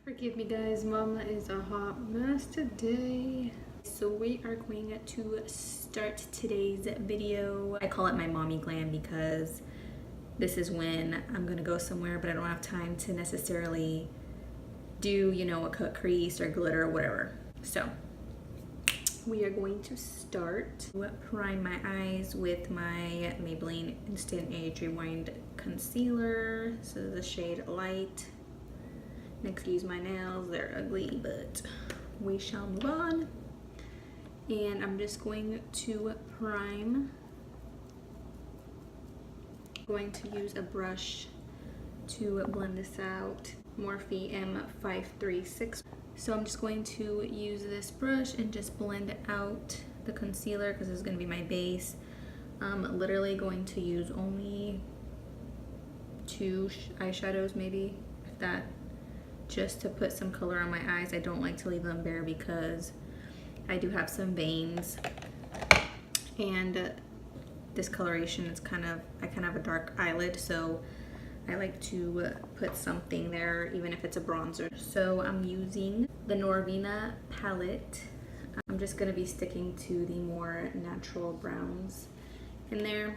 Forgive me guys, mama is a hot mess today. So we are going to start today's video. I call it my mommy glam because this is when I'm gonna go somewhere but I don't have time to necessarily do, you know, a cut crease or glitter or whatever. So we are going to start. Prime my eyes with my Maybelline Age Rewind concealer. This is the shade Light. Excuse my nails, they're ugly, but we shall move on. And I'm just going to prime. I'm going to use a brush to blend this out. Morphe M536. So I'm just going to use this brush and just blend out the concealer because this is going to be my base. I'm literally going to use only 2 eyeshadows, maybe, if that, just to put some color on my eyes. I don't like to leave them bare because I do have some veins and discoloration is I kind of have a dark eyelid, so I like to put something there even if it's a bronzer. So I'm using the Norvina Palette. I'm just going to be sticking to the more natural browns in there.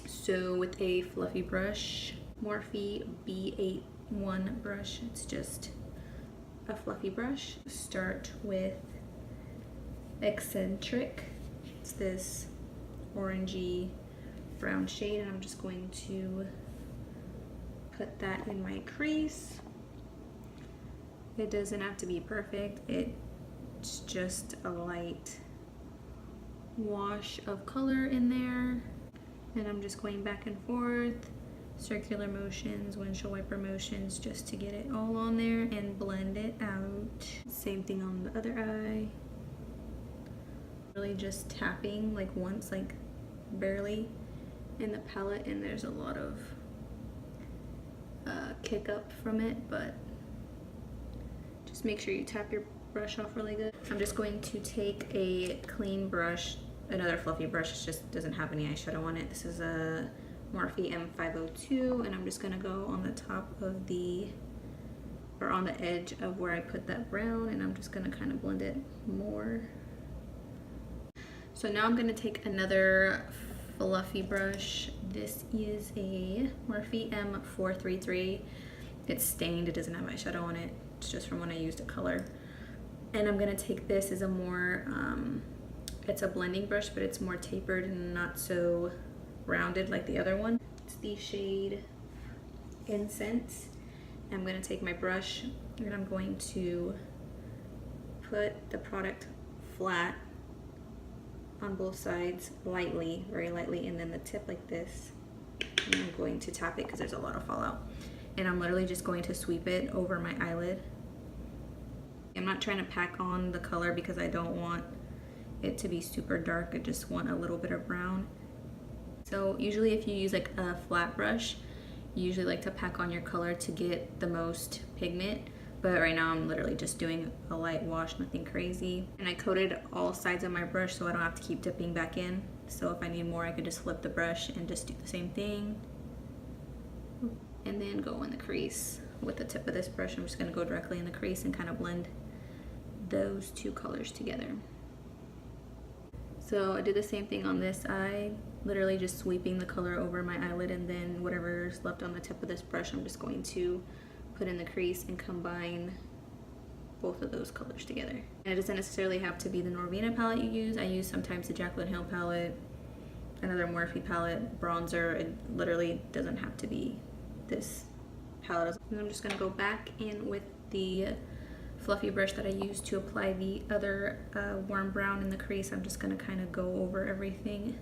So with a fluffy brush, Morphe B81 brush, it's just a fluffy brush. Start with Eccentric. It's this orangey brown shade, and I'm just going to put that in my crease. It doesn't have to be perfect. It's just a light wash of color in there. And I'm just going back and forth, circular motions, windshield wiper motions, just to get it all on there and blend it out. Same thing on the other eye. Really just tapping like once, like barely, in the palette, and there's a lot of kick up from it, but just make sure you tap your brush off really good. I'm just going to take a clean brush, another fluffy brush, it just doesn't have any eyeshadow on it. This is a Morphe M502, and I'm just gonna go on the top of the, or on the edge of where I put that brown, and I'm just gonna kind of blend it more. So now I'm gonna take another fluffy brush. This is a Morphe M433. It's stained, it doesn't have eyeshadow on it. It's just from when I used a color. And I'm gonna take this as a more, it's a blending brush, but it's more tapered and not so rounded like the other one. It's the shade Incense. I'm gonna take my brush and I'm going to put the product flat on both sides, lightly, very lightly, and then the tip like this. And I'm going to tap it because there's a lot of fallout. And I'm literally just going to sweep it over my eyelid. I'm not trying to pack on the color because I don't want it to be super dark. I just want a little bit of brown. So usually if you use like a flat brush, you usually like to pack on your color to get the most pigment. But right now I'm literally just doing a light wash, nothing crazy. And I coated all sides of my brush so I don't have to keep dipping back in. So if I need more, I could just flip the brush and just do the same thing. And then go in the crease. With the tip of this brush, I'm just gonna go directly in the crease and kind of blend those two colors together. So I did the same thing on this eye, literally just sweeping the color over my eyelid, and then whatever's left on the tip of this brush, I'm just going to put in the crease and combine both of those colors together. And it doesn't necessarily have to be the Norvina palette you use. I use sometimes the Jaclyn Hill palette, another Morphe palette, bronzer. It literally doesn't have to be this palette. And I'm just gonna go back in with the fluffy brush that I used to apply the other warm brown in the crease. I'm just gonna kind of go over everything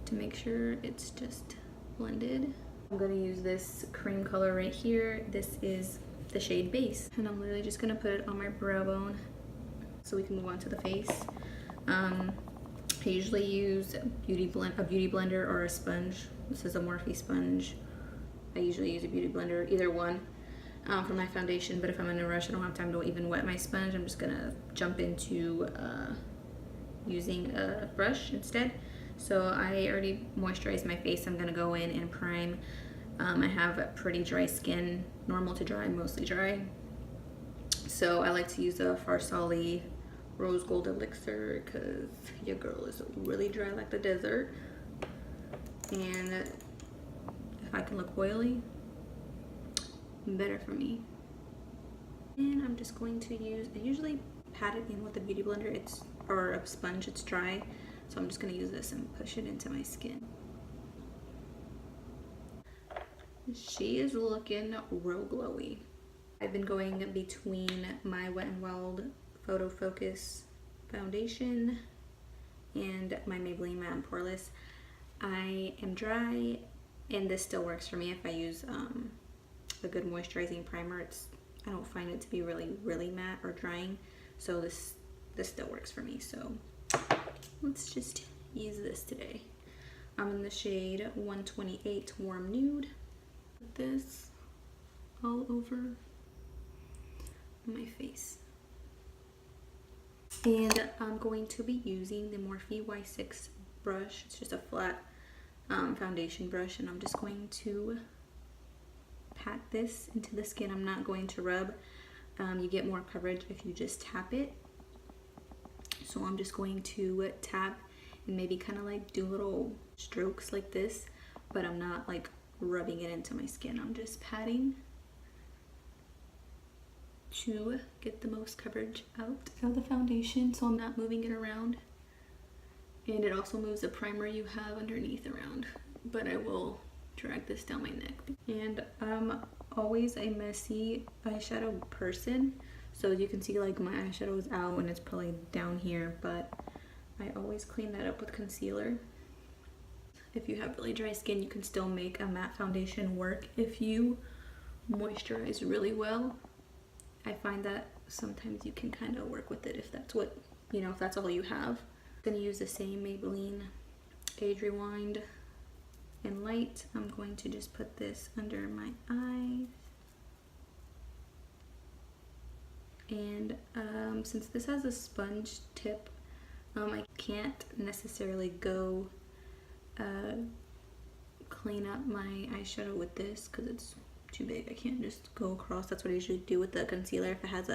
to make sure it's just blended. I'm gonna use this cream color right here. This is the shade Base. And I'm literally just gonna put it on my brow bone so we can move on to the face. I usually use a beauty blender or a sponge. This is a Morphe sponge. I usually use a beauty blender, either one, for my foundation, but if I'm in a rush, I don't have time to even wet my sponge. I'm just gonna jump into using a brush instead. So I already moisturized my face. I'm gonna go in and prime. I have a pretty dry skin, normal to dry, mostly dry. So I like to use the Farsali Rose Gold Elixir because your girl is really dry like the desert. And if I can look oily, better for me. And I'm just going to use, I usually pat it in with a beauty blender, or a sponge, it's dry. So I'm just gonna use this and push it into my skin. She is looking real glowy. I've been going between my Wet n Wild Photo Focus foundation and my Maybelline Matte and Porless. I am dry, and this still works for me if I use a good moisturizing primer. I don't find it to be really matte or drying, so this still works for me. So let's just use this today. I'm in the shade 128 Warm Nude. Put this all over my face. And I'm going to be using the Morphe Y6 brush. It's just a flat foundation brush, and I'm just going to pat this into the skin. I'm not going to rub. You get more coverage if you just tap it. So I'm just going to tap and maybe kind of like do little strokes like this, but I'm not like rubbing it into my skin. I'm just patting to get the most coverage out of the foundation, so I'm not moving it around. And it also moves the primer you have underneath around, but I will drag this down my neck. And I'm always a messy eyeshadow person, so you can see like my eyeshadow is out and it's probably down here, but I always clean that up with concealer. If you have really dry skin, you can still make a matte foundation work if you moisturize really well. I find that sometimes you can kind of work with it if that's what, you know, if that's all you have. I'm gonna use the same Maybelline Age Rewind in light. I'm going to just put this under my eyes. And since this has a sponge tip, I can't necessarily go clean up my eyeshadow with this because it's too big. I can't just go across. That's what I usually do with the concealer. If it has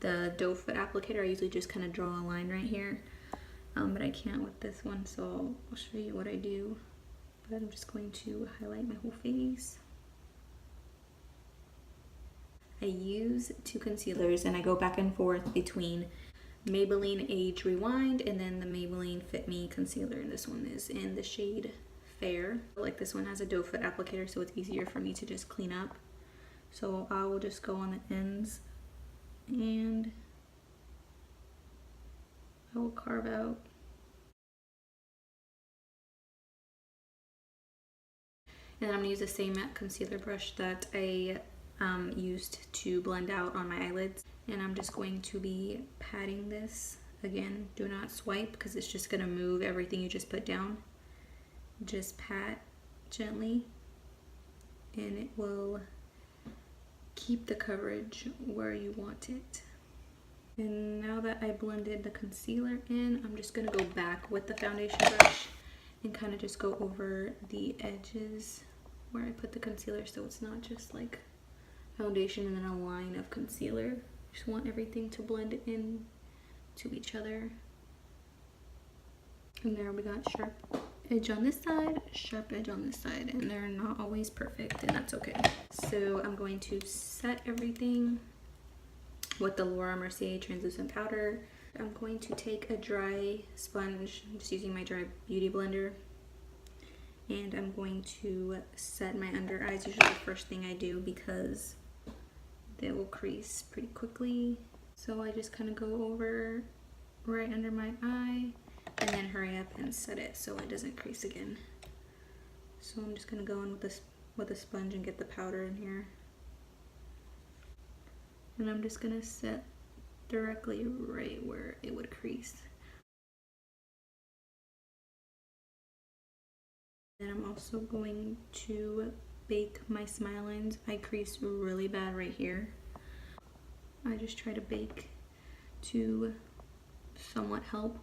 the doe foot applicator, I usually just kind of draw a line right here. But I can't with this one, so I'll show you what I do. But I'm just going to highlight my whole face. I use two concealers and I go back and forth between Maybelline Age Rewind and then the Maybelline Fit Me Concealer. And this one is in the shade Fair. Like this one has a doe foot applicator, so it's easier for me to just clean up. So I will just go on the ends and I will carve out. And then I'm gonna use the same matte concealer brush that I used to blend out on my eyelids. And I'm just going to be patting this. Again, do not swipe because it's just gonna move everything you just put down. Just pat gently and it will keep the coverage where you want it. And now that I blended the concealer in, I'm just gonna go back with the foundation brush and kind of just go over the edges where I put the concealer, so it's not just like foundation and then a line of concealer. Just want everything to blend in to each other. And there we got sharp edge on this side, sharp edge on this side, and they're not always perfect, and that's okay. So I'm going to set everything with the Laura Mercier translucent powder. I'm going to take a dry sponge, I'm just using my dry beauty blender, and I'm going to set my under eyes. Usually the first thing I do because they will crease pretty quickly. So I just kind of go over right under my eye and then hurry up and set it so it doesn't crease again. So I'm just gonna go in with a sponge and get the powder in here. And I'm just gonna set directly right where it would crease. And I'm also going to bake my smile lines. I crease really bad right here. I just try to bake to somewhat help.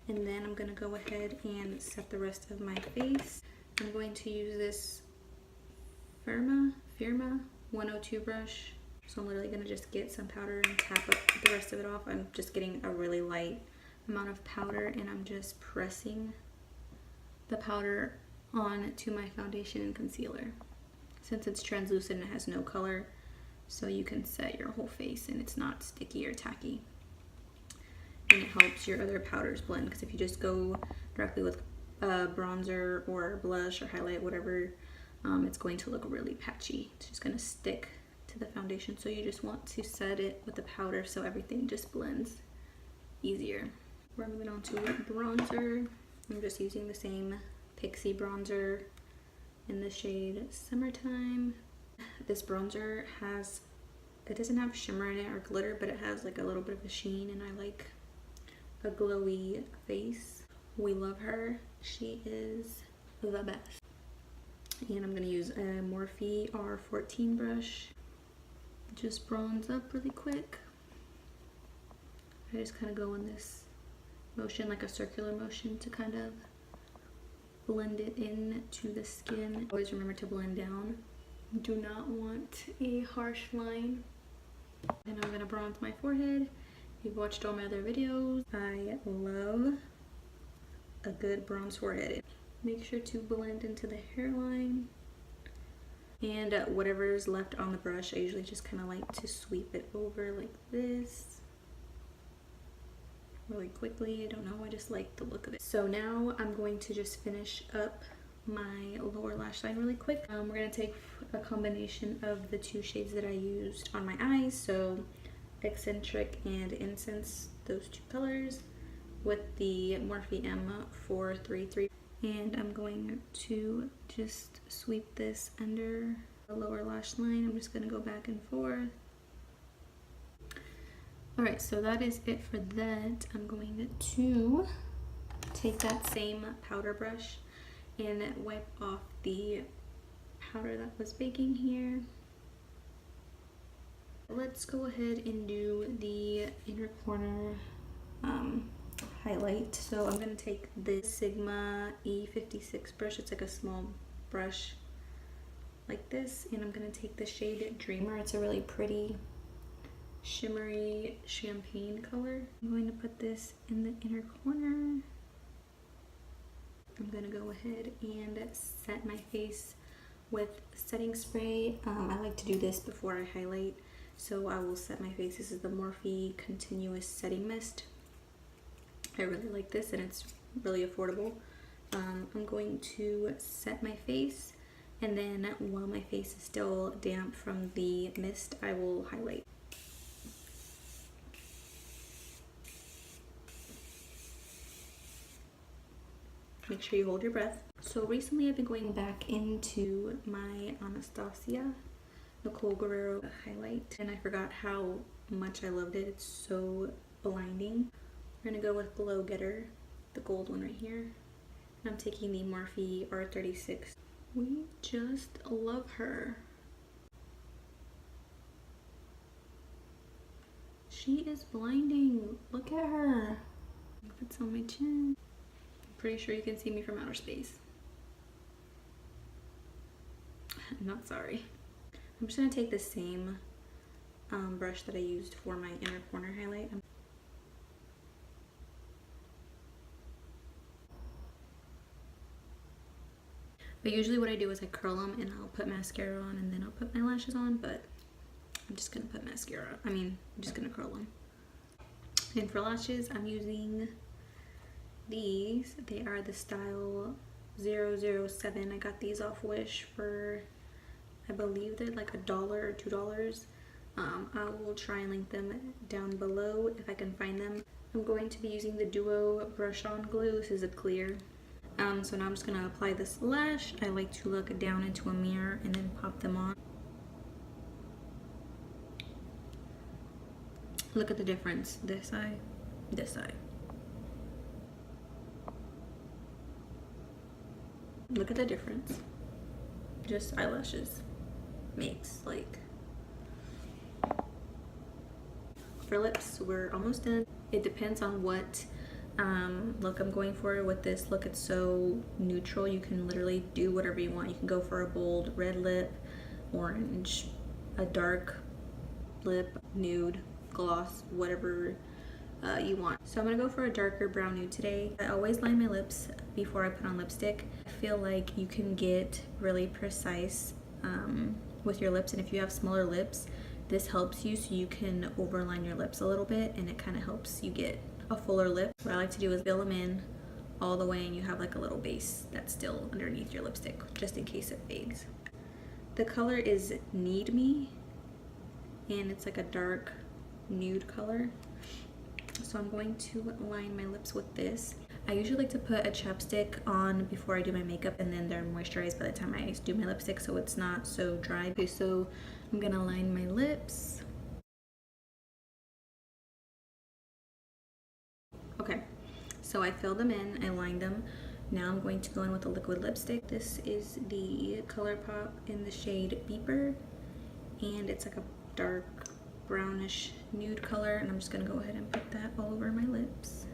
And then I'm gonna go ahead and set the rest of my face. I'm going to use this Firma 102 brush. So I'm literally gonna just get some powder and tap up the rest of it off. I'm just getting a really light amount of powder and I'm just pressing the powder on to my foundation and concealer. Since it's translucent, it has no color, so you can set your whole face and it's not sticky or tacky. And it helps your other powders blend, because if you just go directly with bronzer or blush or highlight, whatever, it's going to look really patchy. It's just going to stick to the foundation, so you just want to set it with the powder so everything just blends easier. We're moving on to bronzer. I'm just using the same Pixie bronzer in the shade Summertime. This bronzer it doesn't have shimmer in it or glitter, but it has like a little bit of a sheen, and I like a glowy face. We love her. She is the best. And I'm gonna use a Morphe R14 brush. Just bronze up really quick. I just kind of go in this motion, like a circular motion, to kind of blend it in to the skin. Always remember to blend down. Do not want a harsh line. And I'm gonna bronze my forehead. If you've watched all my other videos, I love a good bronze forehead. Make sure to blend into the hairline. And whatever's left on the brush, I usually just kind of like to sweep it over like this really quickly. I don't know, I just like the look of it. So now I'm going to just finish up my lower lash line really quick. We're going to take a combination of the two shades that I used on my eyes, so Eccentric and Incense, those two colors, with the Morphe M433. And I'm going to just sweep this under the lower lash line. I'm just going to go back and forth. Alright, so that is it for that. I'm going to take that same powder brush and wipe off the powder that was baking here. Let's go ahead and do the inner corner highlight. So I'm going to take this Sigma E56 brush. It's like a small brush like this, and I'm going to take the shade Dreamer. It's a really pretty shimmery champagne color. I'm going to put this in the inner corner. I'm going to go ahead and set my face with setting spray. I like to do this before I highlight, so I will set my face. This is the Morphe Continuous Setting Mist. I really like this, and it's really affordable. I'm going to set my face, and then while my face is still damp from the mist, I will highlight. Make sure you hold your breath. So recently I've been going back into my Anastasia Nicole Guerrero highlight, and I forgot how much I loved it. It's so blinding. We're gonna go with Glow Getter, the gold one right here. And I'm taking the Morphe R36. We just love her. She is blinding. Look at her. That's on my chin. Pretty sure you can see me from outer space. I'm not sorry. I'm just gonna take the same brush that I used for my inner corner highlight. But usually what I do is I curl them and I'll put mascara on and then I'll put my lashes on, but I'm just gonna put mascara. I'm just gonna curl them. And for lashes, I'm using these. They are the style 007. I got these off Wish for, I believe they're like $1 or $2. I will try and link them down below if I can find them. I'm going to be using the Duo Brush On Glue. This is a clear. So now I'm just gonna apply this lash. I like to look down into a mirror and then pop them on. Look at the difference. This eye, this eye. Look at the difference. Just eyelashes makes like. For lips, we're almost done. It depends on what look I'm going for with this look. It's so neutral. You can literally do whatever you want. You can go for a bold red lip, orange, a dark lip, nude, gloss, whatever you want. So I'm gonna go for a darker brown nude today. I always line my lips before I put on lipstick. I feel like you can get really precise with your lips, and if you have smaller lips, this helps you, so you can overline your lips a little bit, and it kind of helps you get a fuller lip. What I like to do is fill them in all the way, and you have like a little base that's still underneath your lipstick, just in case it fades. The color is Need Me, and it's like a dark nude color. So I'm going to line my lips with this. I usually like to put a chapstick on before I do my makeup, and then they're moisturized by the time I do my lipstick, so it's not so dry. Okay, so I'm gonna line my lips. Okay, so I filled them in, I lined them. Now I'm going to go in with a liquid lipstick. This is the ColourPop in the shade Beeper, and it's like a dark brownish nude color, and I'm just gonna go ahead and put that all over my lips.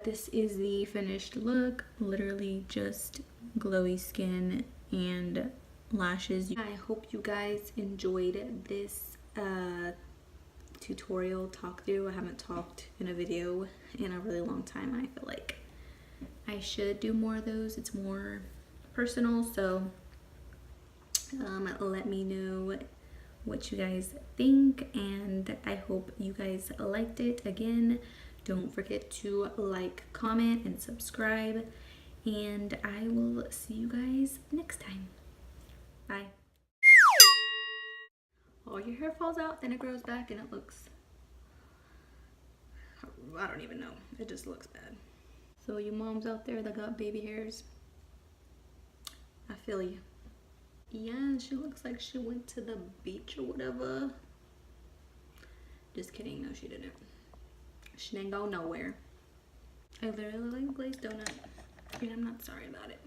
This is the finished look. Literally just glowy skin and lashes. I hope you guys enjoyed this tutorial talk through. I haven't talked in a video in a really long time, and I feel like I should do more of those. It's more personal, so let me know what you guys think, and I hope you guys liked it. Again, don't forget to like, comment, and subscribe, and I will see you guys next time. Bye. Oh, your hair falls out, then it grows back, and it looks, I don't even know, it just looks bad. So you moms out there that got baby hairs, I feel you. Yeah, she looks like she went to the beach or whatever. Just kidding, no she didn't. She didn't go nowhere. I literally look like a glazed donut, and I'm not sorry about it.